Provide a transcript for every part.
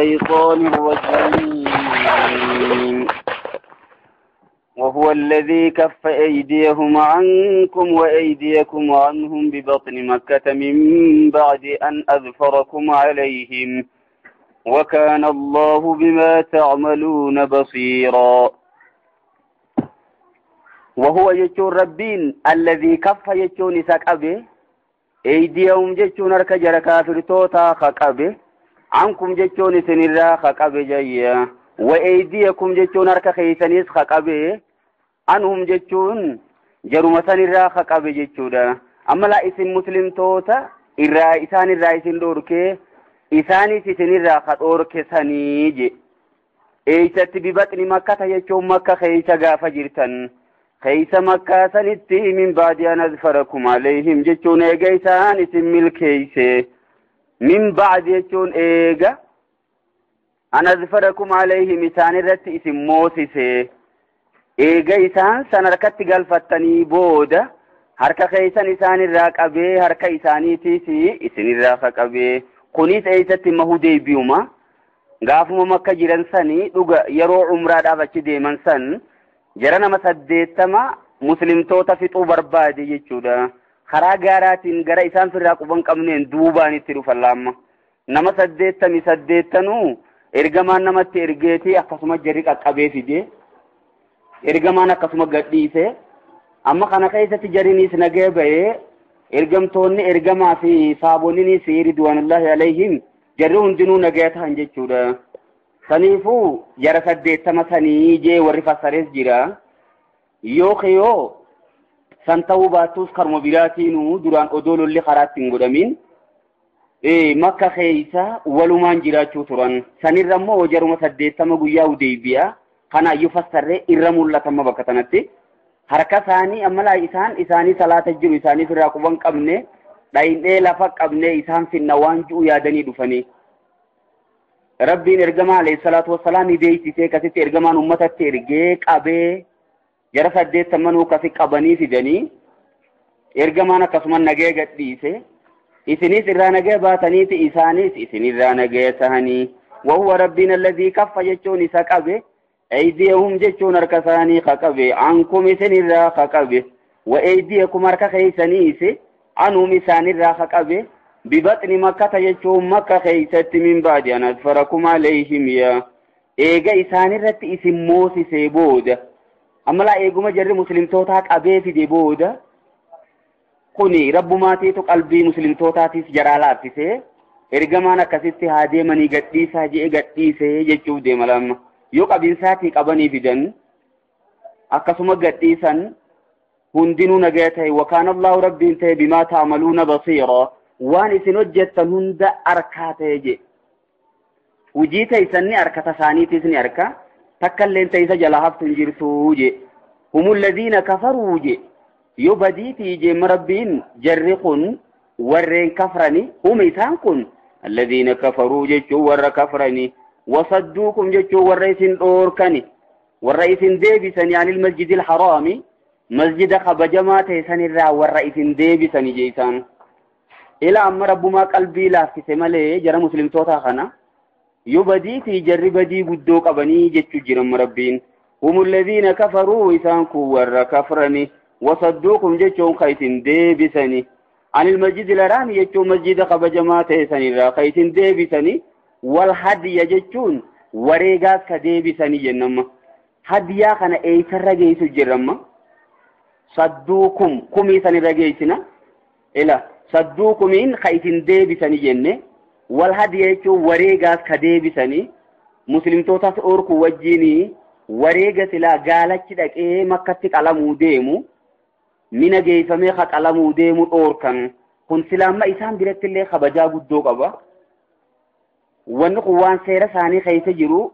الشيطان الرجيم وهو الذي كف أيديهم عنكم وأيديكم عنهم ببطن مكة من بعد أن أظفركم عليهم وكان الله بما تعملون بصيرا. وهو يجون ربين الذي كف يجون سكابه أيديهم جتون أركجر كافر توتا خكابه عنكم جتون سنرا خكابه جيا وأيديكم جتون أرك خيسانيس خكابه عنهم جتون جرم سنرا خكابه جتودا. أما لا اسم مسلم توتا إسان الرئيسين دوركي إساني سنرا خطورك سنيج إيسات ببطن مكة يجون مكة خيسا غافة جرتن خيس مكة سنتي من بعد أن أظفركم عليهم جتون إيجا إسان اسم الكيس من بعد جتون إيجا أن أظفركم عليهم إسان الرت اسم موسيس إيجا إسان سنركت قلفتني بودا هركا خيسان إسان الراك أبي هركا إساني تيسي إسان الراك أبي قنيت إيسات مهودي بيوما غافو مكة جيران سني دوغا يرو عمراد أبتش ديمان سن jara nama 80 muslimtoota fixuu barbaade jechuudha. Karaa gaaraatiin gara isaan firraa quban qabneen duubaan itti dhufan laamma. Nama 88 ergamaan namatti ergeeti akkasuma jarri qaqqabee fide. Ergamaan akkasuma gadhiise. Amma kana keessatti jarrinis nagee ba'ee ergamtoonni ergamaa fi saabonninis ridwaanullahi alayhim jarri hundinuu nagee ta'an jechuudha. Sanifu jara 80 sanii jee warri fassarees jira yoo khiyoo san ta'uu baatus karma biraatiinu duraan odoololli karaatti hin godhamin makka keeysa walumaan jiraachuu turan sanirra immoo jaruma 80 guyyaa Hudaybiyaa kana iyyuu fassarree irra mul'atama bakka tanatti harka isaanii ammalaa isaanii salaata jiru isaanii firraa quban qabne dhaayinee lafa qabne isaan finna waan ji'u yaadanii dhufanii Rabbiin ergamaa alayhi salaatu wassalaam beeksisee kasitti ergamaan ummatatti ergee qabee jara 80 kasi qabanii fidanii ergamaan akkasuma nagee gadhiise isinis irraa nagee baataniiti isaanis isin irraa nagee tahanii wahuwa rabbiin alladhii kaffa jechuun isa qabe aydiyahum jechuun harka isaanii qabe ankum isin irraa qabe wa aydiyakum harka keessaniis anum isaan irraa qabe ببطن مكة يجوم مكة خيست من بعد أن أظفركم عليهم يا إيجا إسان الرت اسم موسي سيبود أما لا إيجو مجرد مسلم توتاك أبي في ديبود قني رب ما تيتو قلبي مسلم توتاتيس جرالات سي إرجمانا كسيتي هادي مني قديسة جي قديسة يجو دي ملام يوك أبين ساتي قبني بدن أكسما قديسا هندنو نجاته وكان الله ربي انتهي بما تعملون بصيرا waan isin hojjettan hunda arkaa ta'e je hujii taysanni arkata saaniitis ni arka takkalleen taysa jala haftu jirtu je humul ladina kafaru je yo baditi je marabbiin jarri kun warreen kafrani hum isaan kun alladina kafaru jechu warra kafrani wasaddukum jechu warra isin dhoorkani warra isin deebisani anil masjidil harami masjida khabajamaa taysanirraa warra isin deebisani je isaan إلى أمر رب ما قلبي لا في سماله جرى مسلم توتا خنا يبدي في جرب بدي بدوك أبني جت جرم ربين هم الذين كفروا إسانكو ور كفرني وصدوكم جتون خيتين دي بسني عن المسجد الحرام جتون مسجد قبجمات سني را خيتين دي بسني والحدي جتون وريغاس كدي بسني جنم حديا خنا أي سرجيس جرم صدوكم كمي سني رجيسنا إلى صدوكمين خيتين ديبساني جنة والهدية وريغاس كديبساني مسلم توتاس أوركو وجيني وريغاس لا غالك دك مكتك على موديمو من جيفمي خط على موديمو أوركان كن سلام إسان بريت اللي خبجا بدوك أبا ونقوان سيرا ساني خيس جرو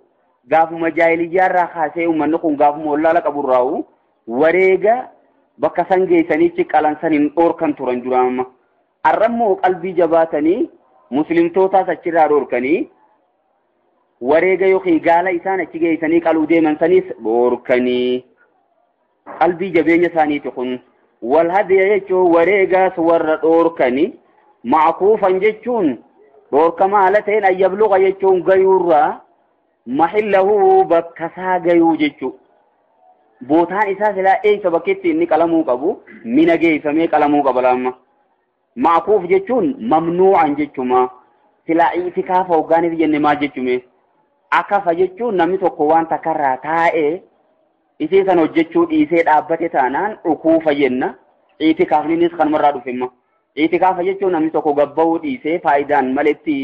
غاف مجايلي جارا خاسي ومنقون غاف مولا لك أبو راو وريغا بكسان جيساني چك علان سانين أوركان توران جرام الرمو قلبي جباتني مسلم توتا سچرا روركني وريغا يوخي غالا إسان اچيغي ساني قلو ديمن سانيس بوركني قلبي جبين ساني تخن والهدي يجو وريغا سور روركني معقوفا جيشون dhorkama alateen an yabluqa jechuun gayuurraa mahillahu bakkasaa gayuu jechuu bootaan isaa silaa eeysa bakkeetti inni qalamuu qabu mina geeyfamee qalamuu qaba lamma maakuuf jechuun mamnuu'an jechuma silaa itikaafa hoggaaniif jenne maal jechume akafa jechuun namni tokko waan takkarraa taa'ee isii san hojjechuu dhiisee dhaabbate taanaan dhukuufa jenna itikaafninis kanumarraa dhufemma itikaafa jechuun namni tokko gabba'uu dhiisee faayidaan maletti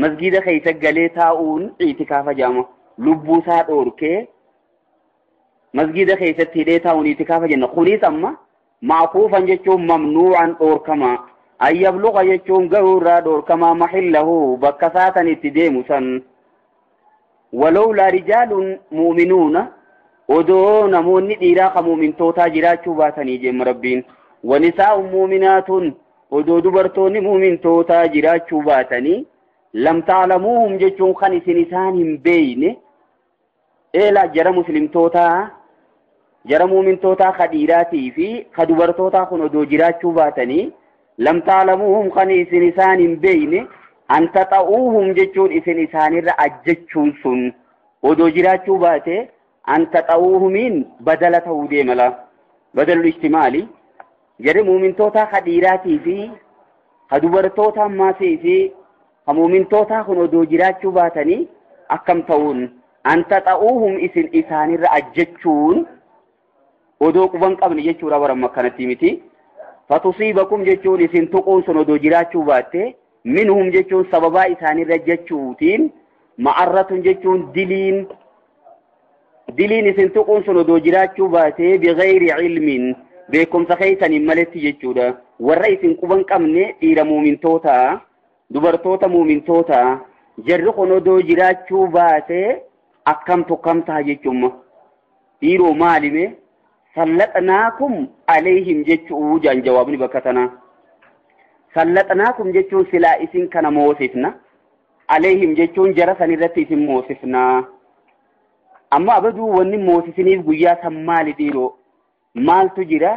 masgida keessa galee taa'uun itikaafa jedhama lubbuusaa dhoorkee masgida keessatti hidhee taa'uun itikaafa jenna kunis amma maakuufan jechuun mamnuu'an dhoorkama ayyabluqa jechuun gahuurraa dhoorkama mahillahu bakka saatan itti deemu san walawlaa rijaalun muuminuuna odoo namoonni dhiiraa ka muumintootaa jiraachuu baatanii jemma rabbiin wanisaa'un muuminaatun odoo dubartoonni muumintootaa jiraachuu baatanii lam ta'lamuuhum jechuun kan isin isaan hin beeyne eela jara muslimtootaa jara muumintootaa ka dhiiraatii fi ka dubartootaa kun odoo jiraachuu baatanii lam ta'lamuuhum kan isin isaan hin beeyne an taxa'uuhum jechuun isin isaanirra ajjechuun sun odoo jiraachuu baate an taxa'uuhumiin badala ta'uu deemala badalul ijtimaali jari muumintootaa ka dhiiraatii fi ka dubartootaa ammaasii fi ka muumintootaa kun odoo jiraachuu baatanii akkam ta'uun an taxa'uuhum isin isaanirra ajjechuun odoo quban qabne jechuudha baramma akkanatti miti fatusiibakum jechuun isin tuquun sun odoo jiraachuu baatte minhum jechuun sababaa isaanirra jechuutiin ma'arratun jechuun diliin isin tuquun sun odoo jiraachuu baate bigayri ilmin beekumsa keessaniin maletti jechuudha warra isin quban qabne dhiira muumintootaa dubartoota muumintootaa jarri kun odoo jiraachuu baate akkamtu kam ta'a jechuudha dhiiroo maalime sallaxnaakum alayhim jechuu jaan jawaabni bakka tanaa sallaxnaakum jechuun silaa isin kana moosifna alayhim jechuun jara san irratti isin moosifna amma abaduu wanni moosisiniif guyyaa san maali dhiiroo maaltu jira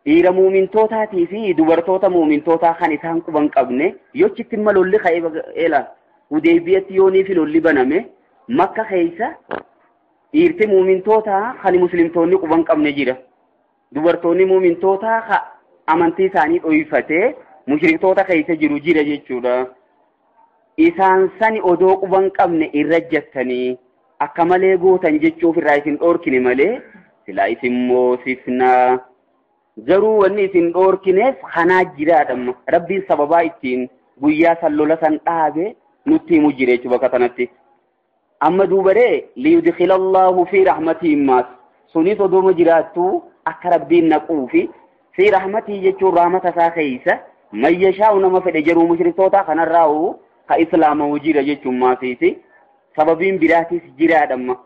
dhiira muumintootaati fi dubartoota muumintootaa kan isaan quban qabne yochitti malolli ka'ee eela Hudeybiyatti yoonii fi lolli baname makka keessa dhiirti muumintootaa kan muslimtoonni quban qabne jira dubartoonni muumintootaa amantii isaanii dhoyfatee mushriktoota keessa jiru jira jechuudha isaan sani odoo quban qabne irra jettanii akka malee gootan jechuuf irraa isin dhoorkine malee silaa isin moosifnaa garuu wanni isin dhoorkineef kanaa jiraadhamma rabbiin sababaa ittiin guyyaa san lola san dhaabe nutti himu jira jechuu bakka tanatti amma duubaree liyudkhila Allahu fi rahmatii immaas sunis odooma jiraattu akka rabbiin naquufi fi rahmatii jechuun rahmata isaa keeysa man yashaa'u nama fedhe jaruu mushriktoota kanarraa'u ka islaamahu jira jechuun maasiisi sababiin biraatis jiraadhamma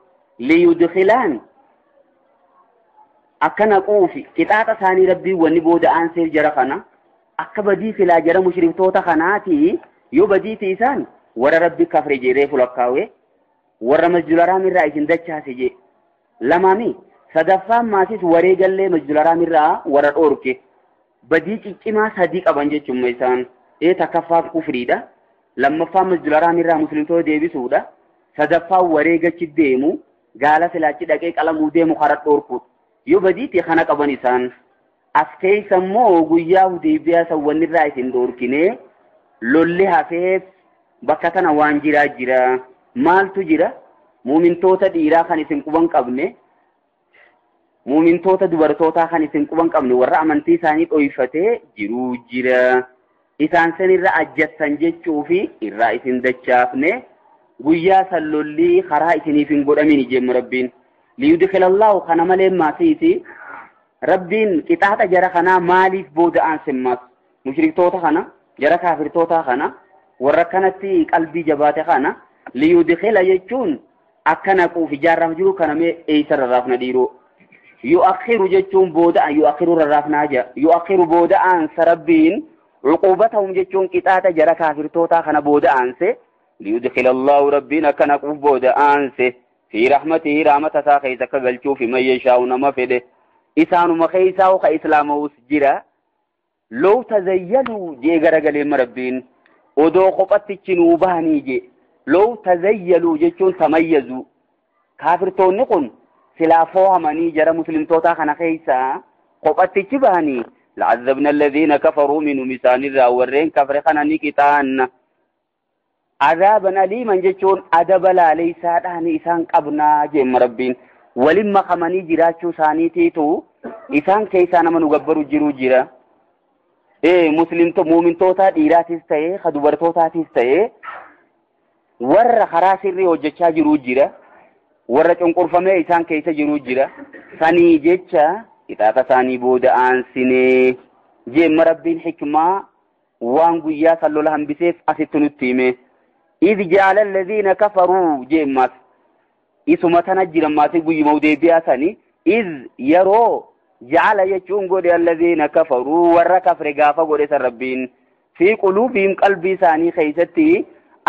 liyudkhilaan akka naquufi qixaaxa isaanii rabbiin wanni booda aanseef jara kana akka badii filaa jara mushriktoota kanaati yoo badiiti isaan warra rabbi kafre jedhee fulakkaawee warra masjidul haraam irraa isin dachaase je lamaami sadaffaan maasis wareegallee masjidul haraam irraa warra dhoorke badii ciccimaa sadii qaban jechuun isaan takkaffaan kufriidha lammaffaan masjidul haraam irraa muslimtoota deebisuudha sadaffaan wareegachi deemu gaala silaachi dhaqee qalamuu deemu karaa dhoorkuudha yoo badiiti kana qaban isaan as keessa immoo guyyaa Hudeybiyaa sawwan irraa isin dhoorkine lolli hafeef bakka tana waan jira maaltu jira muumintoota dhiiraa kan isin quban qabne muumintoota dubartootaa kan isin quban qabne warra amantii isaanii dhoyfatee jiruu jira isaan san irra ajjattan jechuufi irraa isin dachaafne guyyaa san lolli karaa isiniif hin godhamin jemma rabbiin liyudkhila Allahu kana malee maasiiti rabbiin qixaaxa jara kanaa maaliif booda aansimmaas mushriktoota kana jara kaafirtoota kana warra kanatti qalbii jabaate kana liyudkhila jechuun akka naquuf ijaarraaf jiru kana mee eeysa rarraafna dhiiroo yu'akhiru jechuun booda yu'akhiru rarraafnaa jira yu'akhiru booda aansa rabbiin uqubatahum jechuun qixaaxa jara kaafirtoota kana booda aanse liyudkhila Allahu rabbiin akka naquuf booda aanse في رحمته رحمة ساخي تكغلچو في من يشاء نما فده إسانو مخيساو خا إسلامو سجرا لو تزينوا جي غرغلي مربين odoo qophatti nuu bahanii je loo tazayyalu jechuun tamayyazu kaafirtoonni kun silaa foohamanii jara muslimtoota kana keessa qophatti bahanii la'azzabna alladhina kafaruu minhum isaanirraa warreen kafre kana ni qixaanna عذابا أليما جتون أدب لا ليس داني إسان قبنا جيم ربين ولما خماني جراتشو ساني تيتو إسان كيسان من وقبرو جرو جرا مسلم تو مؤمن توتا ديراتيس تاي خدوبر توتا تيس تاي ور خراسري وجتشا جرو جرا ور چنقر فمي إسان كيسا جرو جرا ساني جتشا إتاتا ساني بود آنسيني جيم ربين حكمة وانقو يا صلو لهم بسيف أستنو التيمي إذ جعل الذين كفروا جيمات إسمة تنجر ما تقوي مودي بياساني إذ يرو جعل يجون قد الذين كفروا وركف رقافة قد ربين في قلوبهم قلبي ثاني خيستي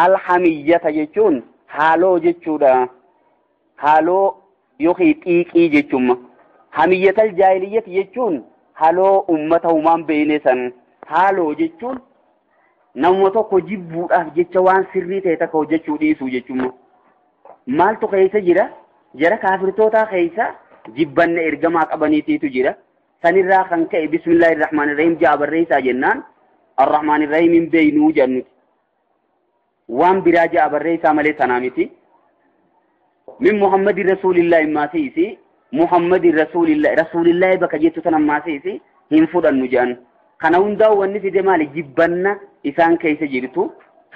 الحمية يجون حالو جتشودا حالو يخي تيكي جتشم حمية الجاهلية يجون حالو أمتهم بينسان حالو جتشون nama tokko jibbuudhaaf jecha waan sirrii ta'e takka hojjechuu dhiisuu jechuudha. Maaltu keessa jira? Jara kaafirtoota keessa jibbanna ergamaa qabaniitiitu jira. Sanirraa kan ka'e bismillahir rahmanir rahim jaa barreessaa jennaan arrahmanir rahim hin beeynuu jennuti. Waan biraa jaa barreessaa malee sanaa miti. Min Muhammadin Rasuulillahi maasiisi Muhammadin Rasuulillahi bakka jettu sana maasiisi hin fudhannu jedhan. Kana hundaa wanni fide maali jibbanna isaan keessa jirtu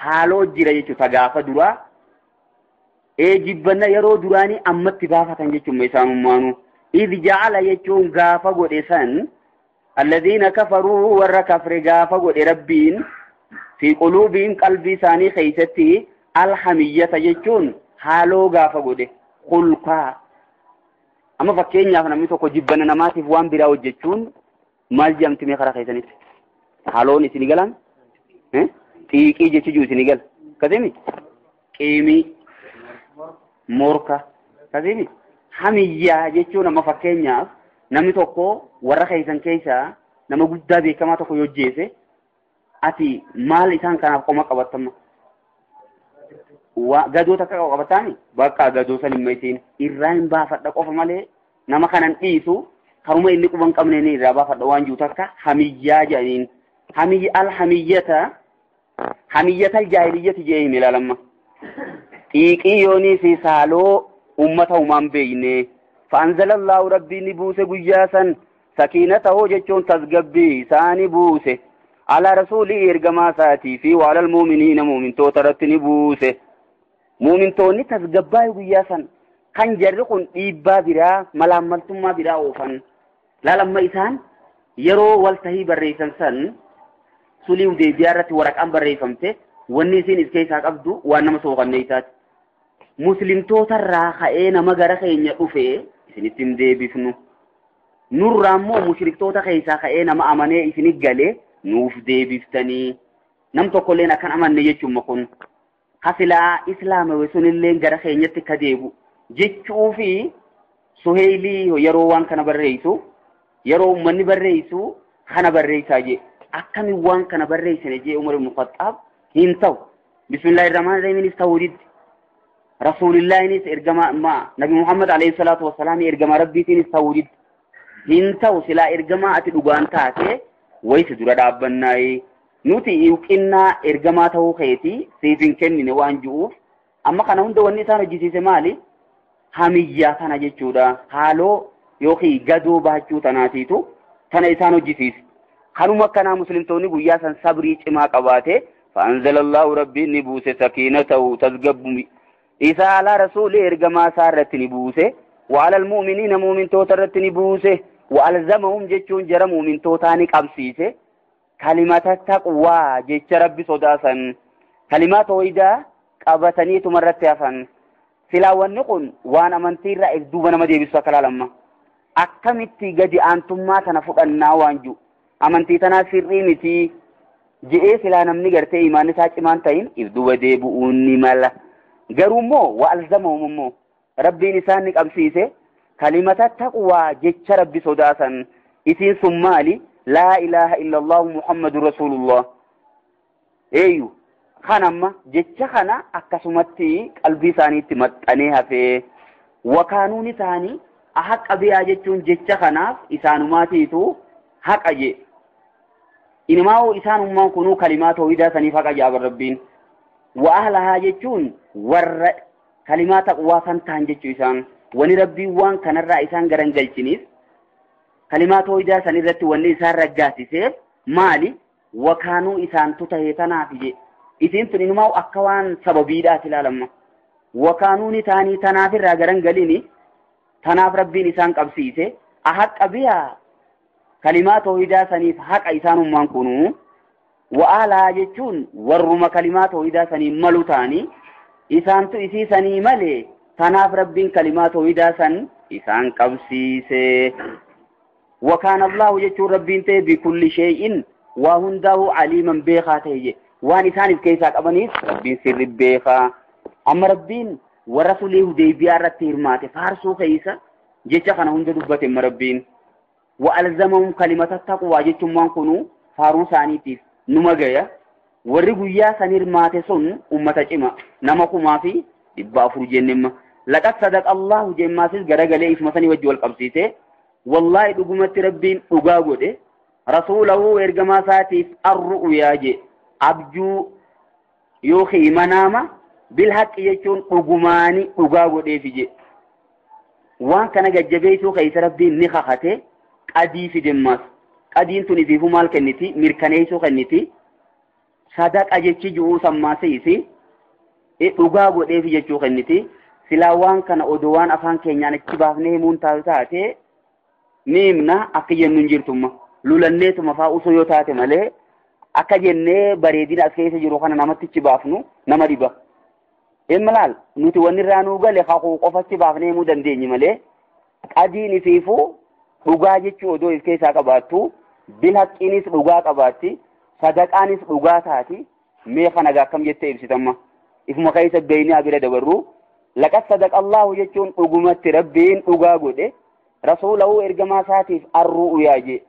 haaloo jira jechuudha gaafa duraa jibbanna yeroo duraanii ammatti baafatan jechuudha isaanummaanu idh ja'ala jechuun gaafa godhe san alladhiina kafaruu warra kafre gaafa godhe rabbiin fi quluubiin qalbii isaanii keessatti alhamiyyata jechuun haaloo gaafa godhe kulkaa amma fakkeenyaaf namni tokko jibbanna namaatiif waan biraa hojjechuun maal jedhamti mee karaa keessanitti haloon isin galan xiiqii jechuu isin gal kasemi qiimii morka kasemi hamiyyaa jechuun nama fakkeenyaaf namni tokko warra keessan keessaa nama guddaa beekamaa tokko yoo jeese ati maal isaan kanaaf qoma qabatama gadoo takka qabataani bakka gadoo san himma isin irraa hin baafadha qofa malee nama kanan dhiisu haruma inni quban qabne ni irraa baafadha waan jiru takka hamiyyaa jedhaniin alhamiyyata hamiyyatal jaahiliyyati jedhee ilaalama xiiqii yoonii fi saaloo ummata umaan beeyne fa'anzalallahu rabbiin ni buuse guyyaa san sakiinatahu jechuun tasgabbii isaani buuse ala rasuulii ergamaa isaatii fi waalal muuminiina muumintoota irratti ni buuse muumintoonni tasgabbaa guyyaa san kan jarri kun dhiibbaa biraa malaammaltummaa biraa oofan laalamma isaan yeroo waltahii barreessan san sulii Hudaybiyaa irratti waraqaan barreeffamte wanni isin is keessaa qabdu waan nama sooqannee isaati. Muslimtoota irraa ka'ee nama gara keenya dhufee isinitti hin deebifnu. Nurraa immoo mushriktoota keessaa ka'ee nama amanee isinit galee nuuf deebiftanii nam tokkolleen akkan amanne jechuun kun hasilaa islaamawee sunillee gara keenyatti ka deebu jechuu fi Suheylii yeroo waan kana barreessu yeroo ummanni barreessu kana barreessaa jee akkamiin waan kana barreessine jee Umar ibn Khattab hin ta'u bismillahir rahmanir rahim tawhid rasuulillahinis ergama ma nabi Muhammad alayhi salatu wassalam ergama rabbiitinis tawhid hin ta'u silaa ergama ati dhugaan taate waysi dura dhaabbannaayi nuti yuqinnaa ergamaa ta'uu keeti siifin kennine waan ju'uuf amma kana hunda wanni isaan hojjisiise maali hamiyyaa kana jechuudha haaloo yookiin gadoo baachuu tanaatiitu tana isaan hojjisiise kanuma akkanaa muslimtoonni guyyaa san sabrii cimaa qabaate fa'anzalallahu rabbiin ni buuse sakiinatahu tasgabbu isaa ala rasuulii ergamaa isaa irratti ni buuse wa'alal mu'miniina muumintoota irratti ni buuse wa'alzamahum jechuun jara muumintootaa ni qabsiise kalimata taqwaa jecha rabbi sodaasan kalimaa tawhiidaa qabataniituma irratti hafan silaa wanni kun waan amantii irraa if duuba nama deebisu akka laalamma akkamitti gadi aantummaa tana fudhannaa waan jiru amantii tanaa sirrii miti je'ee silaa namni gartee imaan isaa cimaan ta'in if duuba deebi'uun ni mala garuu immoo wa'alzamahum immoo rabbiin isaan ni qabsiise kalimata taqwaa jecha rabbi sodaasan isiin sun maali laa ilaaha illallah muhammadun rasulullah eeyyu kanamma jecha kana akkasumatti qalbii isaaniitti maxxanee hafee wakaanuu ni ta'anii haqa biyaa jechuun jecha kanaaf isaanumaatiitu haqa je inimaa isaanummaan kunuu kalimaa tawhiidaa saniif haqa jaaba rabbiin wa ahlahaa jechuun warra kalimaa taqwaa san ta'an jechuu isaan wani rabbiin waan kanarraa isaan garan galchiniif kalimaa tawhiidaa san irratti wanni isaan raggaasiseef maali wakaanuu isaan tutahee tanaaf je isin tun inimaa akka waan sababiidhaat ilaalamma wakaanuu ni ta'anii tanaaf irraa garan galini tanaaf rabbiin isaan qabsiise haqa biyaa kalimaa tawhiidaa saniif haqa isaanummaan kunuu wa ahlahaa jechuun warruma kalimaa tawhiidaa sanii malu ta'anii isaantu isii sanii malee tanaaf rabbiin kalimaa tawhiidaa san isaan qabsiise وكان الله يجو ربين تي بكل شيء وهنده عليما بيخا تي وان إسان كيسا قبنيس ربين سر بيخا أما ربين ورسوله دي بيارة تيرمات فارسو خيسا جيشا خانا هنده دبت أما ربين وألزمهم كلمة التقوى جيشو مانكونو فاروساني تيس نمغايا ورقو يا سنيرمات سن أمتا جمع نمكو ما في إبافر جنم لقد صدق الله جماسيس غرقلي إسمساني وجو القبسيسي والله دغمت ربين دغاغوده رسوله ارغما ساتيف الرؤيا جي ابجو يوخي مناما بالحق يچون دغماني دغاغوده فيجي وان كان ججبيتو خيس ربين نخخته قدي في دماس قدين توني في مال كنتي مركنيسو كنتي صدق اجچي جو سماسيسي دغاغوده فيجي جو كنتي سلا وان كان اودوان افان كينيا نكبافني مون تاوتاته نيمنا أكجن ننجرتم لولنيت مفاوس يوتات ماله أكجن بريدين أسكيس جروخنا نمت تجبافنو نمريبا إملال نتواني رانو قال خاقو قفت تجبافني مودن ديني ماله أديني فيفو رغاجي چودو إسكيس أكباتو بالحق إنيس رغاك أباتي صدق آنيس رغاتاتي ميخنا غاكم جتة إبسيتما إفما خيس بيني أبير دبرو لقد صدق الله يجون رغمت ربين رغاقو دي رسوله ارغما ساتيف الرؤيا جي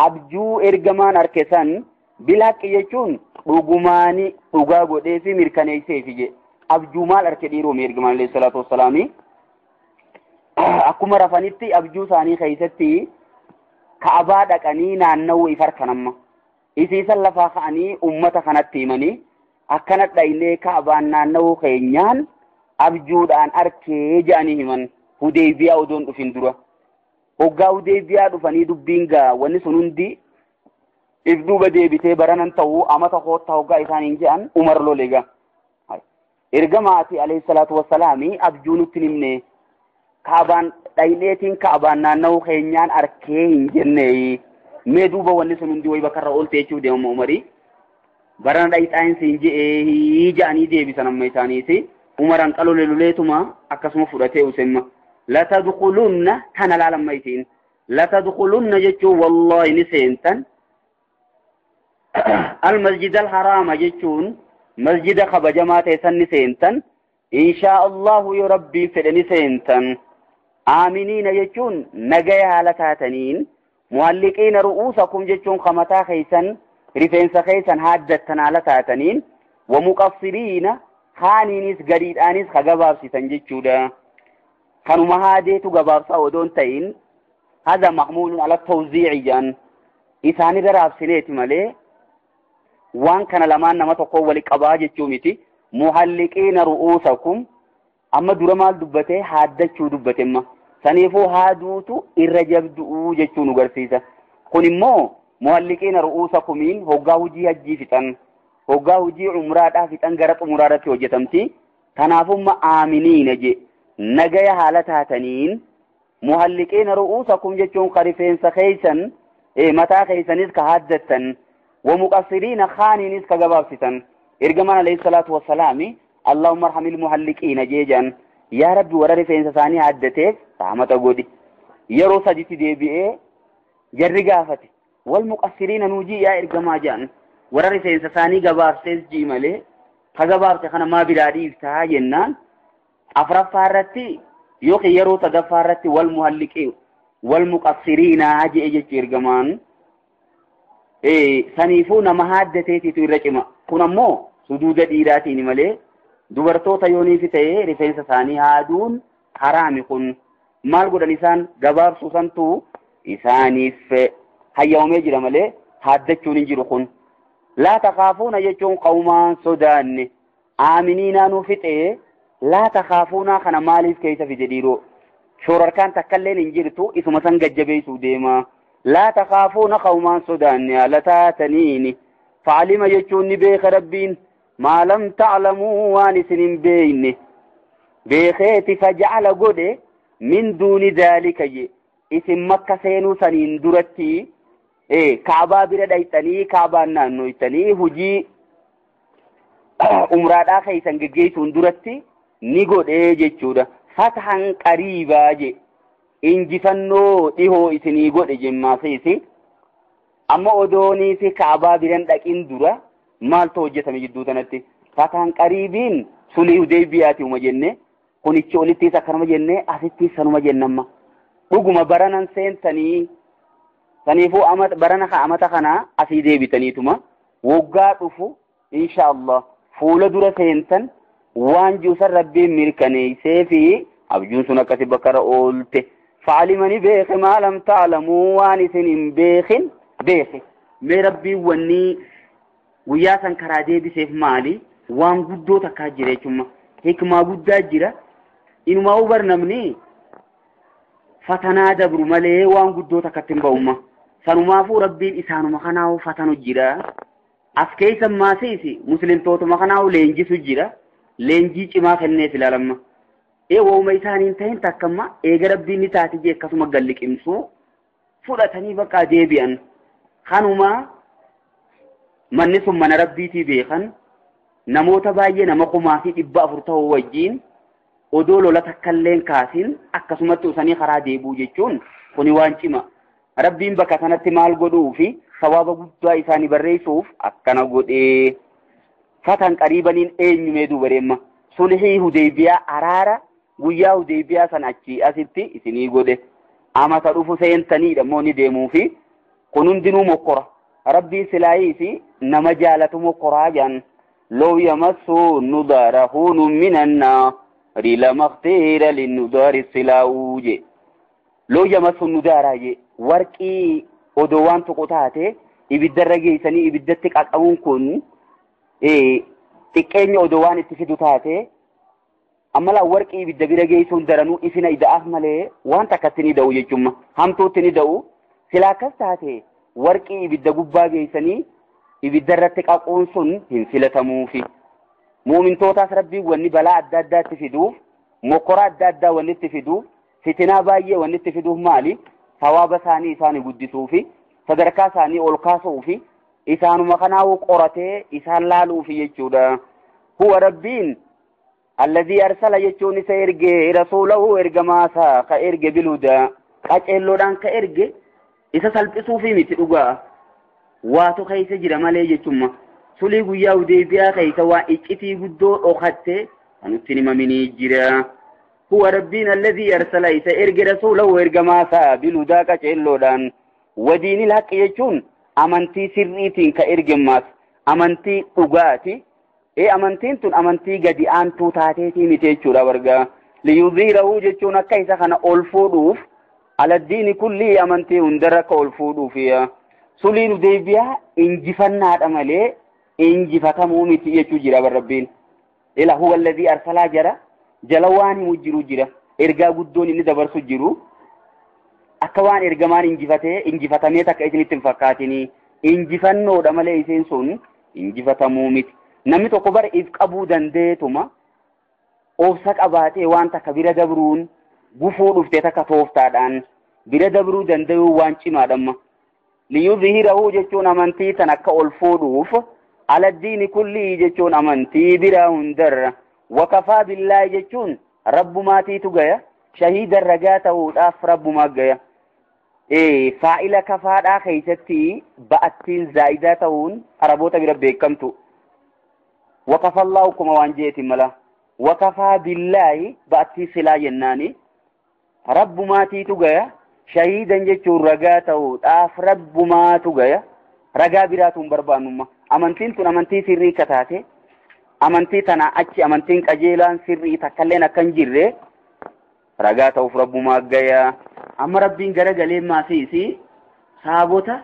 ابجو ارغمان اركسان بلاك يچون رغماني رغاغو دي في مركنيسي فيجي ابجو مال اركديرو ارغمان عليه الصلاه والسلام اكما رفانيتي ابجو ثاني خيستي كعبا دقني نانو يفركنما ايسي سلفا خاني امته خنتي مني اكنت داينه كعبا نانو خينيان ابجو دان اركي جاني من هديبيا ودون دفندرا hoggaa deebiyaa dhufanii dubbiingaa wanni sun hundi if duuba deebitee baranan ta'uu amata koottaa hoggaa isaaniin jedhan umar lolega ergamaati alayhi salaatu wassalaami abjuu nutti himne kaabaan dhayneetiin kaabaan naanna'uu keenyaan arkee hin jenne mee duuba wanni sun hundi way bakarra oolte jechuu deemama umarii barana dhayxaayinsi hin je'ee ja'anii deebisan amma isaaniiti umaran qalole luleetuma akkasuma fudhatee usemma لا تدخلون كان لا لميتين لا تدخلون جتو والله نسينتن المسجد الحرام جتون مسجد خبجمات سن نسينتن إن شاء الله يربي في نسينتن آمنين جتون نجايا لتاتنين مهلكين رؤوسكم جتون خمتا خيسن رفنس خيسن حاجتنا لتاتنين ومقصرين خانينيس قريد آنيس خقباب ستنجتشو ده كانوا مهاديتو قبار سعودون تين هذا محمول على التوزيع جان إساني دراب سنيت مالي وان كان لمان نما تقوى لقباجة جوميتي محلقين رؤوسكم أما درمال دبته حادة دبته ما سنيفو هادوتو إرجب دؤو جتشو نغرسيسا كنمو محلقين رؤوسكمين هقاو جي هجي فتن هقاو جي عمرادا فتن غرط عمرادا وجتمتي تنافو ما آمنين جي نجايا حالتاتنين محلقين رؤوسكم جتشون قريفين سخيسا متى خيسانيس كهادتن ومقصرين خانينيس كغبابستن ارجمان عليه الصلاة والسلام اللهم ارحم المحلقين جيجان يا رب وررفين ساني عدتك رحمة قودي يرو سجتي دي بي جرقافتي والمقصرين نوجي يا ارجما جان وررفين ساني غبابستيس جيمالي كغبابت خنا ما بلادي افتها جنان أفرفارتي يوخي يرو تدفارتي والمهلكين والمقصرين هاجي اجي ارجمان سنيفون مهادتي تيرجما كنمو suduuda dhiiraatiin malee dubartoota yooniif ta'ee rifeensa isaanii haaduun haraami kun maal godhan isaan gabaabsuu santu isaaniif hayyamamee jira malee haaddachuun hin jiru kun laa takaafuuna jechuun qawmaan sodaanne aaminiinaa nuu fixee laa takaafuunaa kana maaliif keessa fide dhiiroo shoorarkaan takkalleen hin jirtu isuma san gajjabeessuu deema laa takaafuuna qawmaan sodaanne ala taataniini fa'alima jechuun ni beeka rabbiin maa lam ta'lamuu waan isin hin beeyne beekeeti faja'ala godhe min duuni daalika je isin makka seenuu saniin duratti kaabaa bira dhayxanii kaabaan naannoytanii hujii umraadhaa keessan geggeessuun duratti ni godhee jechuudha fatahan qariibaa je injifannoo dhihoo isinii godhe jemmaaseesi amma odoonii fi kaabaa biran dhaqin dura maaltu hojjetame jidduu tanatti fatahan qariibiin sulii hudaybiyaati uma jenne kunichi olittiis akkanuma jenne asittiis sanuma jennamma dhuguma baranan seentanii saniifuu barana amata kana asii deebitaniituma woggaa dhufu insha Allah fuula dura seentan waan juusan rabbiin mirkaneessee fi abjuun sun akkasi bakkara oolte fa'alimani beeke maa lam ta'lamuu waan isin hin beekin beeke mee rabbiin wanni guyyaa san karaa deebiseef maali waan guddoo takkaa jira jechuudha hikmaa guddaa jira inumaa hubarnamni fatanaa dabru malee waan guddoo takkatti hin ba'umma sanumaafuu rabbiin isaanuma kanaahu fatanu jira as keessa maasiisi muslimtootuma kanaahu leenjisu jira leenjii cimaa kenneef ilaalamma wooma isaaniin ta'in takkamma eega rabbiin ni taati jee akkasuma galliqimsuu fudhatanii bakka deebi'an kanuma manni sun mana rabbiitii beekan namoota baay'ee nama 400 ta'uu wajjiin odoo lola takkalleen kaasin akkasumatti usanii karaa deebuu jechuun kuni waan cima rabbiin bakka kanatti maal godhuu fi sawaaba guddaa isaanii barreessuuf akkana godhee fatan qariibaniin eenyumee duubareemma sulhii hudaybiyaa araara guyyaa hudaybiyaa san achi asitti isinii godhe amata dhufu seentaniidha moo ni deemuu fi kun hundinuu mokkora rabbii silaayii fi nama jaalatu mokkoraa jaan loo yamassuu nudara huunun minannaari lamakhtiira linnudaari silaa'uu je loo yamassu nudaraa je warqii odoo waan tokko taate ibiddarra geessanii ibiddatti qaqqabuun kun xiqqeenya odoo waan itti fidu taate ammalaa warqii ibidda bira geessuun daranuu ifina ida'aaf malee waan takkatti ni da'u jechuudha hamtuutti ni da'u silaa akkas taate warqii ibidda gubbaa geessanii ibiddarratti qaquun sun hin filatamuufi muumintootaas rabbiin wanni balaa adda addaatti fiduuf mokkora adda addaa wanni itti fiduuf fitinaa baay'ee wanni itti fiduuf maali sawaaba isaanii guddisuufi sadarkaa isaanii ol kaasuufi isaanuma kanaahu qoratee isaan laaluufi jechuudha huwa rabbiin alladhii arsala jechuun isa erge rasuulahu ergamaasaa ka erge bilhudaa qaceelloodhaan ka erge isa salphisuufi miti dhugaa waatu keessa jira malee jechuudha sulii guyyaa hudaybiyaa keessa waa iccitii guddoo dhokatte kanutti himaminii jira huwa rabbiin alladhii arsala isa erge rasuulahu ergamaasaa bilhudaa qaceelloodhaan wadiinil haqqi jechuun amantii sirriitiin ka ergemmaas amantii dhugaati amantiin tun amantii gadi aantuu taateetii miti jechuudha bargaa liyudhiirahu jechuun akka isa kana ol fuudhuuf aladdiini kullii amantii hundarra akka ol fuudhuufiya suliin hudaybiyaa injifannaadha malee injifatamuu miti jechuu jira barrabbiin ila huwa alladhii arsalaa jala waan himu jiru jira ergaa guddoon inni dabarsu jiru akka waan ergamaan injifatamee takka isinitti hin fakkaatinii injifannoodha malee isiin sun injifatamuu miti namni tokko bara if qabuu dandeetuma obsa qabaatee waan takka bira dabruun gufuu dhuftee takka tooftaadhaan bira dabruu danda'uu waan cimaadhamma liyudhihirahu jechuun amantii tan akka ol fuudhuuf aladdiini kullii jechuun amantii biraa hundarra wakafaa billaahi jechuun rabbumaatiitu gaya shahiidan ragaa ta'uudhaaf rabbumaa gaya faa'ila kafaadhaa keessatti ba'attiin zaa'idaa ta'uun araboota bira beekamtu wakafallaahu kuma waan jeetin mala wakafaa billaahi ba'attii silaa jennaani rabbumaatiitu gaya shahiidan jechuun ragaa ta'uudhaaf rabbumaatu gaya ragaa biraatu hin barbaannumma amantiin tun amantii sirrii kataate amantii tana achi amantiin qajeelaan sirrii takkalleen akkan jirre ragaa ta'uuf rabbumaa gaya. amma rabbiin garagalee maasiisi sahabota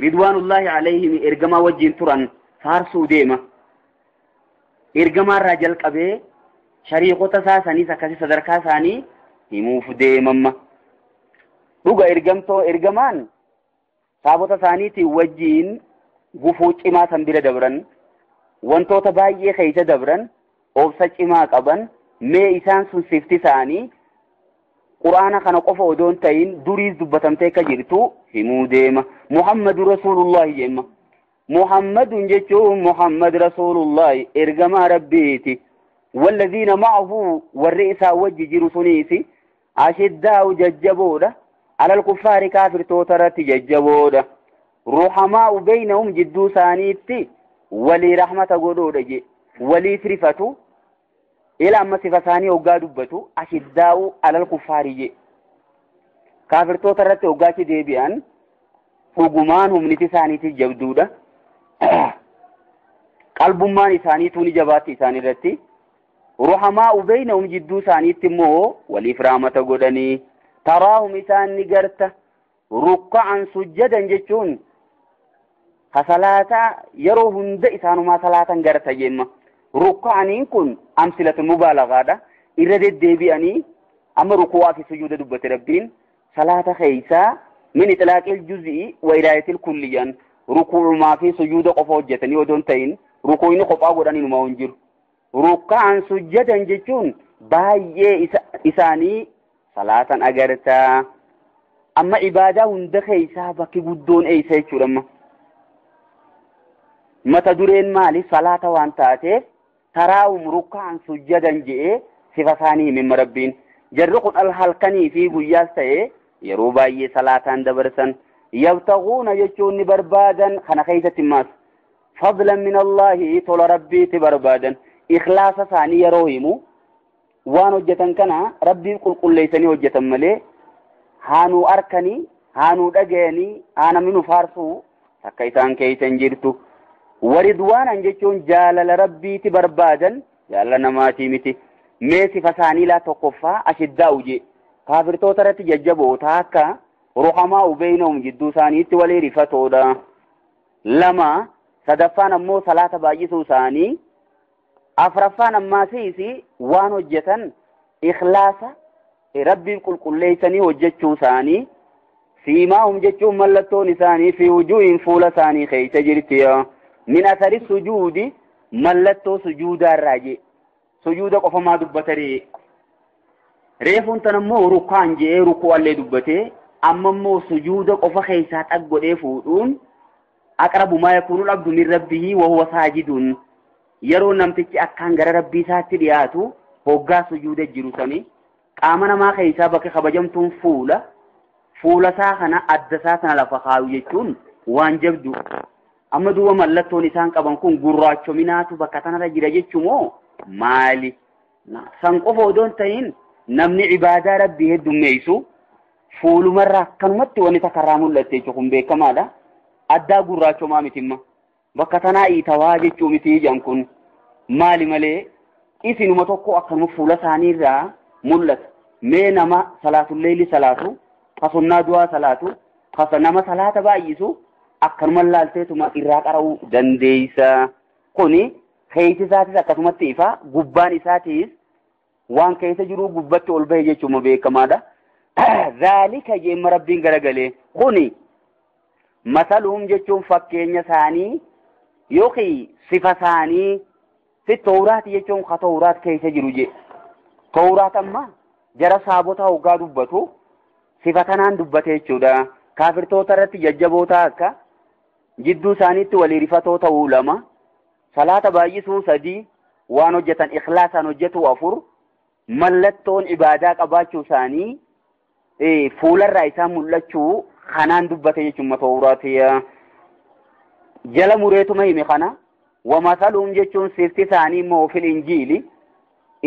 ridwaanullaahi alayhim ergamaa wajjin turan faarsuu deema. ergamaa irraa jalqabee shariikota isaa saniis akkasi sadarkaa isaanii himuuf deemamma. dhuga ergamaan sahabota isaaniitiin wajjin gufuu cimaa san bira dabran wantoota baay'ee keessa dabran obsa cimaa qaban mee isaan sun sifti isaanii quraana kana qofa odoon ta'in duriis dubbatamtee akka jirtu himuu deema. muhammadu rasuulullaahi jemma. muhammadun jechuun muhammad rasuulullaahi ergamaa rabbiiti. walladhiina ma'ahu warri isaa wajji jiru suniisi ashiddaa'u jajjaboodha alal kuffaari kaafirtoota irratti jajjaboodha. ruhamaa'u baynahum jidduu isaaniitti walii rahmata godhoodha je walii sirifatu ila amma sifa isaanii hoggaa dubbatu ashiddaa'u alal kuffaari je kaafirtoota irratti hoggaachi deebi'an dhugumaan humniti isaaniitti jabduudha. qalbummaan isaaniitu ni jabaatti isaan irratti. ruhamaa'u baynahum jidduu isaaniitti immoo waliif rahmata godhanii taraahum isaan ni garta rukka'an sujjadan jechuun kasalaata yeroo hunda isaanumaa salaatan garta jemma. rukka'aniin kun amsilatu mubaalagaadha irra deddeebi'anii amma ruku'aa fi sujuuda dubbate rabbiin salaata keeysaa min itlaaqil juz'i wa iraayatil kulliyyan ruku'umaa fi sujuuda qofa hojjetanii odoon ta'in ruku'ini kophaa godhanii numa hin jiru. rukka'an sujjadan jechuun baay'ee isaanii salaatan agarta. amma ibaadaa hunda keeysaa bakki guddoon eeysa jechuudha. amma mata dureen maali salaata waan taateef taraahum rukka'an sujjadan je'ee sifa isaanii himimma rabbiin. jarri kun halkanii fi guyyaas ta'ee yeroo baay'ee salaataan dabarsan. yabtaguuna jechuun ni barbaadan kana keeysatti maas fadlan min allaahi tola rabbiiti barbaadan. ikhlaasa isaanii yeroo himu waan hojjetan kana rabbii qulqulleeysanii hojjetan malee haanuu arkanii haanuu dhagayanii haanamni nu faarsuu akka isaan keeysan jirtu. waridwaanan jechuun jaalala rabbiiti barbaadan jaalala namaatii miti. mee sifa isaanii laa tokkoffaa ashiddaa'u je kaafirtoota irratti jajjaboota akka ruhamaa'u baynahum jidduu isaaniitti walii rifatoodha. lama sadaffaan ammoo salaata baay'isuu isaanii. afraffaan ammaasiisi waan hojjetan ikhlaasa rabbiin qulqulleeysanii hojjechuu isaanii. siimaahum jechuun mallattoon isaanii fi wujuuhin fuula isaanii keeysa jirti. min athari sujuudi mallattoo sujuudaa irraa je sujuuda qofa maa dubbataree reefuun tan ammoo rukaan je'ee ruku'allee dubbatee amma ammoo sujuuda qofa keeysaa xag godhee fuudhuun aqrabu maa yakuunul abdu min rabbihi wa huwa saajidun yeroo namtichi akkaan gara rabbii isaatti dhiyaatu hoggaa sujuuda jiru sani qaama namaa keeysaa bakka kabajamtuun fuula isaa kana adda isaa kana lafa kaayu jechuun waan jabdu. amma duuba mallattoon isaan qaban kun gurraachominaatu bakka tanarra jira jechuumoo maali? san qofa odoon ta'in namni ibaadaa rabbii heddummeeysu fuulumarraa akkanumatti wanni takkarraa mul'atte jechuun kun beekamaadha. addaa gurraachomaa mitimma bakka tanaa iitawaa jechuu miti jedhan kun maali malee isinuma tokko akkanuma fuula isaaniirraa mul'ata. mee nama salaatulleeyli salaatu kasunnaa du'aa salaatu kasa nama salaata baay'isu akkanuma laalteetuma irraa qara'uu dandeeysa. kuni keeysi isaatis akkasumatti ifa gubbaan isaatiis waan keessa jiru gubbatti ol bahe jechuuma beekamaadha. zaalika jeemma rabbiin garagalee kuni masaluhum jechuun fakkeenya isaanii yookiin sifa isaanii fi tawraat jechuun ka tawraat keessa jiru je tawraat amma jara saabota hoggaa dubbatu sifa kanaan dubbate jechuudha. kaafirtoota irratti jajjaboota akka jidduu isaaniitti walii rifatoo ta'uu 2 salaata baay'isuu 3 waan hojjetan ikhlaasaan hojjetu 4 mallattoon ibaadaa qabaachuu isaanii fuularraa isaan mul'achuu kanaan dubbate jechuun tawraatiya. jala mureetuma hime kana wamasaluhum jechuun sifti isaanii immoo fil injiili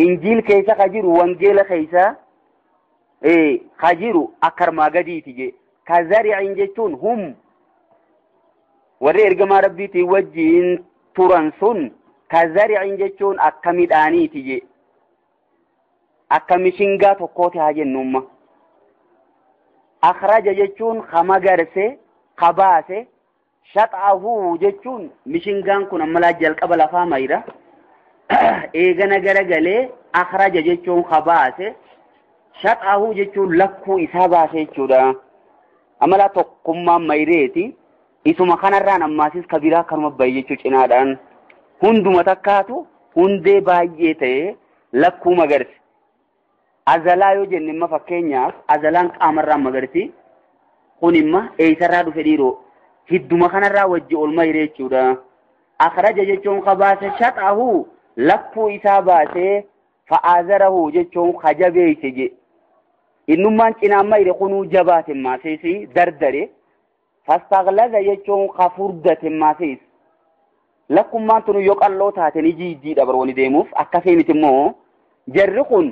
injiil keessa ka jiru wangeela keessa ka jiru akkarmaa gadiiti je kazari'in jechuun warri ergamaa rabbiitiin wajjiin turan sun kazari'in jechuun akka midhaaniiti je akka mishingaa tokkooti haa jennumma akhraja jechuun kamagarse kabaase shaxahu jechuun mishingaan kun ammalaa jalqaba lafaa mayra eegana garagalee akhraja jechuun kabaase shaxahu jechuun lakkuu isaa baase jechuudha ammalaa tokkummaan mayreeti isuma kanarraan ammaasis kabiraa kanuma baay'ee jechuu cinaadhaan hunduma takkaatu hundee baay'ee ta'e lakkuu magarse azalaa yoo jenne imma fakkeenyaaf azalaan qaamarraa magarsi kun imma eeysarraa dhufe dhiiroo hidduma kanarraa wajji ol mayree jechuudha akhraja jechuun kabaase shaxahu lakkuu isaa baasee fa'aazarahu jechuun kajabeeyse je innummaan cinaan mayre kunuu jabaate maaseesi dardare fastaglaza jechuun kafurdate maasees lakkummaan tunu yoo qalloo taate ni jiiddiidha barwani deemuuf akkasii miti immoo jarri kun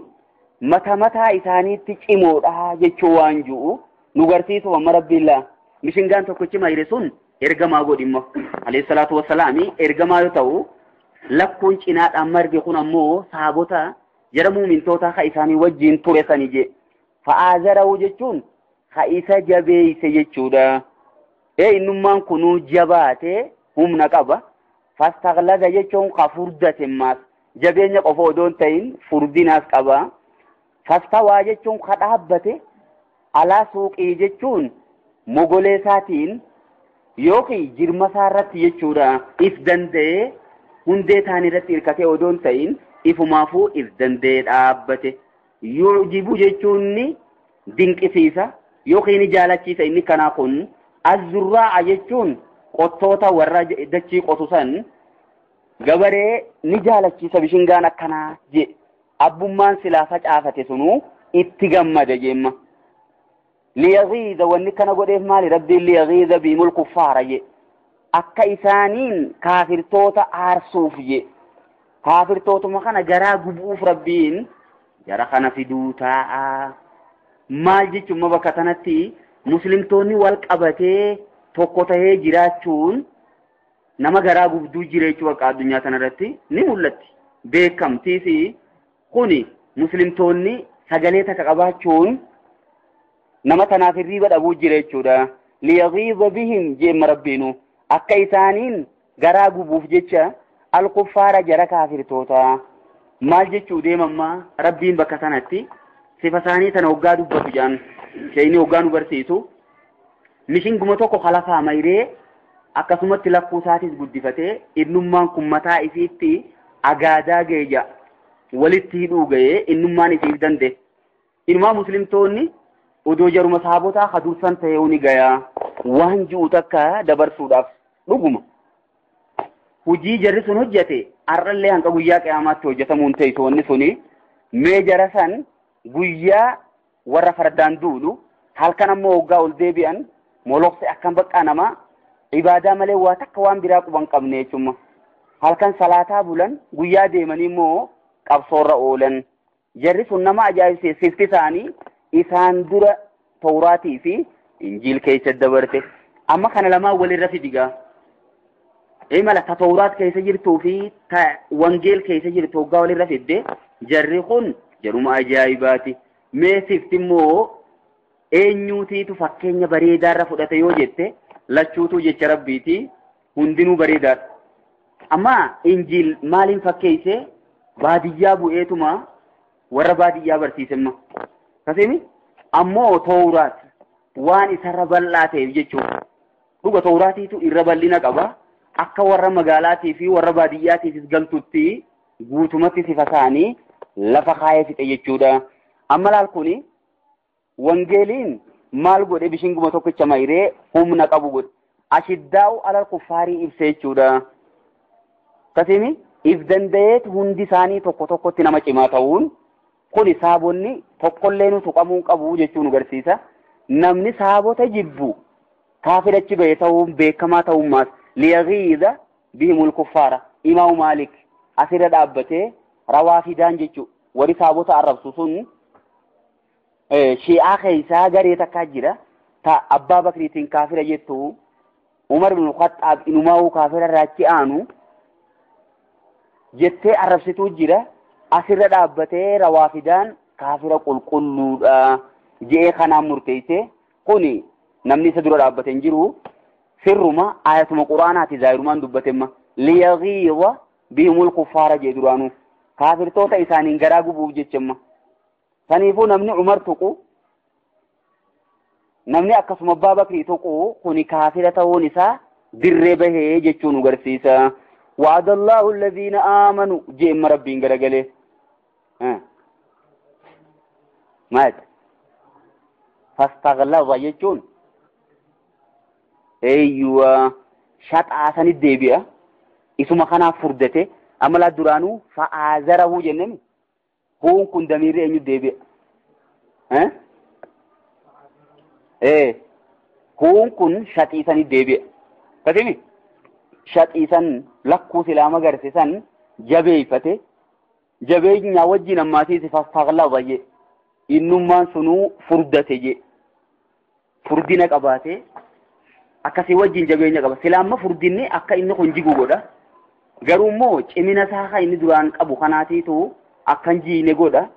mataa isaaniitti cimoodha jechuu waan jiru nu garsiisu amma rabbiillah mishingaan tokkichi mayre sun ergamaa godhimma alayhi salaatu wassalaami ergamaa yoo ta'u lakkuun cinaadhaan marge kun ammoo saabota jara muumintoota ka isaanii wajjiin ture sani je fa'aazarahu jechuun ka isa jabeeyse jechuudha innummaan kunuu jabaate humna qaba fastaglaza jechuun ka furdate maas jabeenya qofa odoon ta'in furdinaas qaba fastawaa jechuun ka dhaabbate alaa suuqii jechuun mogolee isaatiin yookiin jirma isaa irratti jechuudha if danda'ee hundee taan irratti hirkatee odoon ta'in ifumaafuu if danda'ee dhaabbate yoo jibu jechuun dinqisiisa yookiin jaalachiisa inni kanaa kun azzurraa jechuun qottoota warra dachii qotu san gabaree ni jaalachiisa bishingaan akkanaa je abbummaan silaa facaafate sunuu itti gammada jeemma liyaghiiza wanni kana godheef maali rabbiin liyaghiiza biimul kuffaara je akka isaaniin kaafirtoota aarsuuf je kaafirtootuma kana garaa gubuuf rabbiin jara kana fiduu taa'a maal jechuun bakka tanatti muslimtoonni wal qabatee tokko tahee jiraachuun nama garaa gubduu jireechuu akka addunyaa tanarratti ni mul'atti beekamtiisi kuni muslimtoonni sagalee takka qabaachuun nama tanaaf hirriiba dhabuu jireechuudha liyaghiiza bihim jeemma rabbiinu akka isaaniin garaa gubuuf jecha alkuffaara jara kaafirtoota maal jechuu deemammaa rabbiin bakka sanatti sifa isaanii tana hoggaa dubbatu jaan shayni hoggaa nu barsiisu mishinguma tokko kalafaa mayree akkasumatti lakkuu isaatis guddifatee innummaan kun mataa isiitti agaadaa geeja walitti hidhuu ga'ee innummaan isiif dande inumaa muslimtoonni odoo jaruma saabotaa kadursan ta'ee ni gayaa waan ji'u takka dabarsuudhaaf dhuguma hujii jarri sun hojjete arrallee hanga guyyaa qiyaamaatti hojjetamuun teessu wanni suni mee jara san guyyaa warra fardaan duulu halkan ammoo hoggaa ol deebi'an molokse akkan baqqaa nama ibaadaa malee waa takka waan biraa quban qabne jechuudha halkan salaataa bulan guyyaa deemanii immoo qabsoorra oolan jarri sun nama ajaa'ibsiifti isaanii isaan dura tawraatii fi injiil keessa dabarte amma kana lamaan walirra fidigaa mala ta tawraat keessa jirtuu fi ta wangeel keessa jirtu hoggaa walirra fidde jarri kun jaruma ajaa'ibaati mee sifti immoo eenyuutiitu fakkeenya bareedaarra fudhate yoo jette lachuutu jecha rabbiiti hundinuu bareedaadha amma injiil maaliin fakkeesse baadiyyaa bu'eetuma warra baadiyyaa barsiisemma kasimi ammoo tawraat waan isarra bal'aa ta'eef jechuudha dhuga tawraatiitu irra bal'ina qaba akka warra magaalaatii fi warra baadiyyaatiifis galtutti guutumatti sifa isaanii lafa kaayee fixe jechuudha amma laal kuni wangeeliin maal godhe bishinguma tokkicha mayree humna qabu godhe ashiddaa'u alal kuffaarii ibse jechuudha kasimi if danda'eet hundi isaanii tokko tokkotti nama cimaa ta'uun kuni saabonni tokkollee nu tuqamuu qabu jechuu nu garsiisa namni saabota jibbu kaafirachi ba'e ta'uun beekamaa ta'ummaas liyaghiiza bihimul kuffaara imaamu maalik asirra dhaabbatee rawaa fidaan jechuu wari saabota arrabsu sun shi'aa keessaa garee takkaa jira ta abbaa bakriitiin kaafira jettu umar bin khattaab inumaa'uu kaafira irraachi aanu jettee arrabsituu jira asirra dhaabbatee rawaafidaan kaafira qulqulluudha je'ee kanaan murteessee kuni namni isa dura dhaabbatee hin jiru sirruma ayatuma quraanaati zaahirumaan dubbatemma liyaghiidha bihimul kuffaara jee duraanuu kaafirtoota isaaniin garaa gubuuf jechemma saniifuu namni Umar tuqu namni akkasuma Abbaa Bakrii tuqu kuni kaafira ta'uun isaa dirree bahee jechuun agarsiisa wa'adallahu alladhiina aamanu jeemma rabbiin garagalee maal fastaghlaza jechuun eeyyuwa shaxaasanit deebi'a isuma kanaaf furdate amala duraanuu fa'aazarahu jennemi huun kun damiirri eenyu deebi'a huun kun shaxiisanit deebi'a kasimi shaxiisan lakkuu silaama garsiisan jabeeyfate jabeenya wajjin ammaatiisi fastaghlaza je innummaan sunuu furdate je furdina qabaate akkasii wajjin jabeenya qaba silaama furdinni akka inni kun jigu godha garuu immoo cimina isaa inni duraan qabu kanaatiitu akkan jiine godha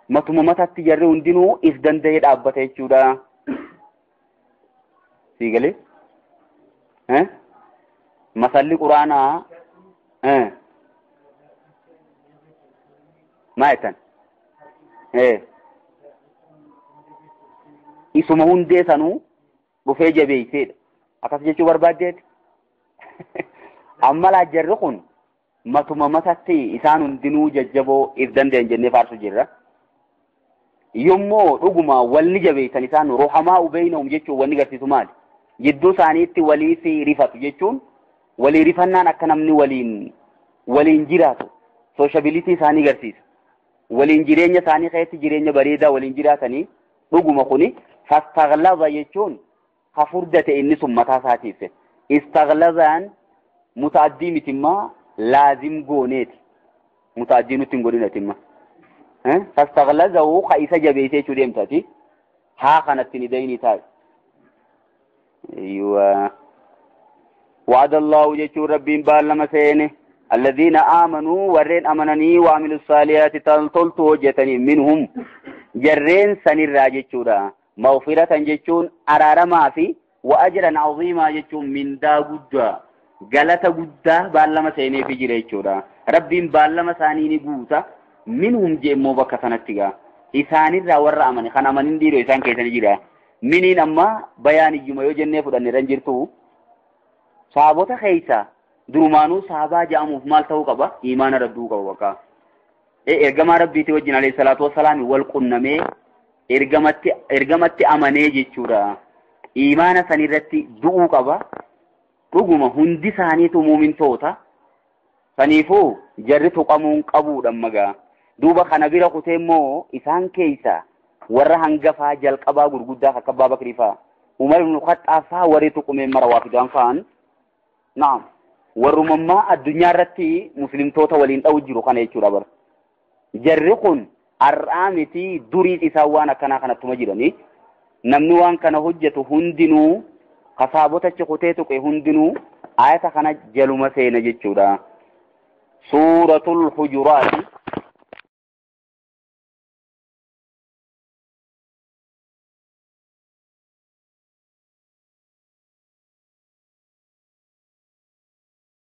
matuma matatti jarri hundinuu if danda'ee dhaabbata jechuudha siigalee masalli quraanaa maayitan isuma hundee sanuu dhufee jabeeyseedha akkas jechuu barbaaddeeti amma jarri kun matuma matatti isaan hundinuu jajjaboo if danda'an jennee faarsu jirra yommuu dhuguma walni jabeeysan isaan ruhamaa ubeynahum jechuun wanni garsiisu maali jidduu isaaniitti waliif rifatu jechuun walii rifannaan akka namni waliin jiraatu sooshaabilitii isaanii garsiisa waliin jireenya isaanii keessatti jireenya bareedaa waliin jiraatanii dhuguma kuni fastaghlaza jechuun hafurdate inni sun mataa isaatiif istaghlazaan mutaaddii mitimmaa laazim gooneeti mutaaddii nutti hin godhinatimma fastaghlazahu ka isa jabeessee jechuu deemtati haa kanatti ni dayni taa'e ايوه وعد الله جل ربين بالما سينه الذين امنوا ورين امنني وعملوا الصالحات تلتلت وجتني منهم جرين سنر راجچودا مغفرة جچون ارارما في واجرا عظيما جچون من دا غدا غلطه غدا بالما سينه في جريچودا ربين بالما سانيني غوتا منهم جمو بكثنتيغا اسان را ور امن خنا من ديرو اسان كيسن جيرا منين أما بيان الجمع يوجنه فدان رنجرتو صحابته خيسا درمانو صحابة جامو مال تاو قبا إيمان ردو قبا وكا إرغم ربي توجن عليه الصلاة والسلام والقنمي إرغمت أماني جيشورا إيمان سنرتي دعو قبا رغم هندي سانيتو مومن توتا سنيفو جرتو قمون قبو دمغا دوبا خنبير قتيمو إسان كيسا warra hangafaa jalqabaa gurguddaa akka Abbaa Bakrii faa Umar ibn Khattab faa warri tuqumee mara waafidaan faan naam warrumammaa addunyaa irratti muslimtoota waliin dha'u jiru kana jechuudha bar jarri kun har'aa miti duriis isaa waan akkanaa kanattuma jiranii namni waan kana hojjetu hundinuu kasaabotachi kutee tuqe hundinuu ayata kana jaluma seena jechuudha suuratul hujuraati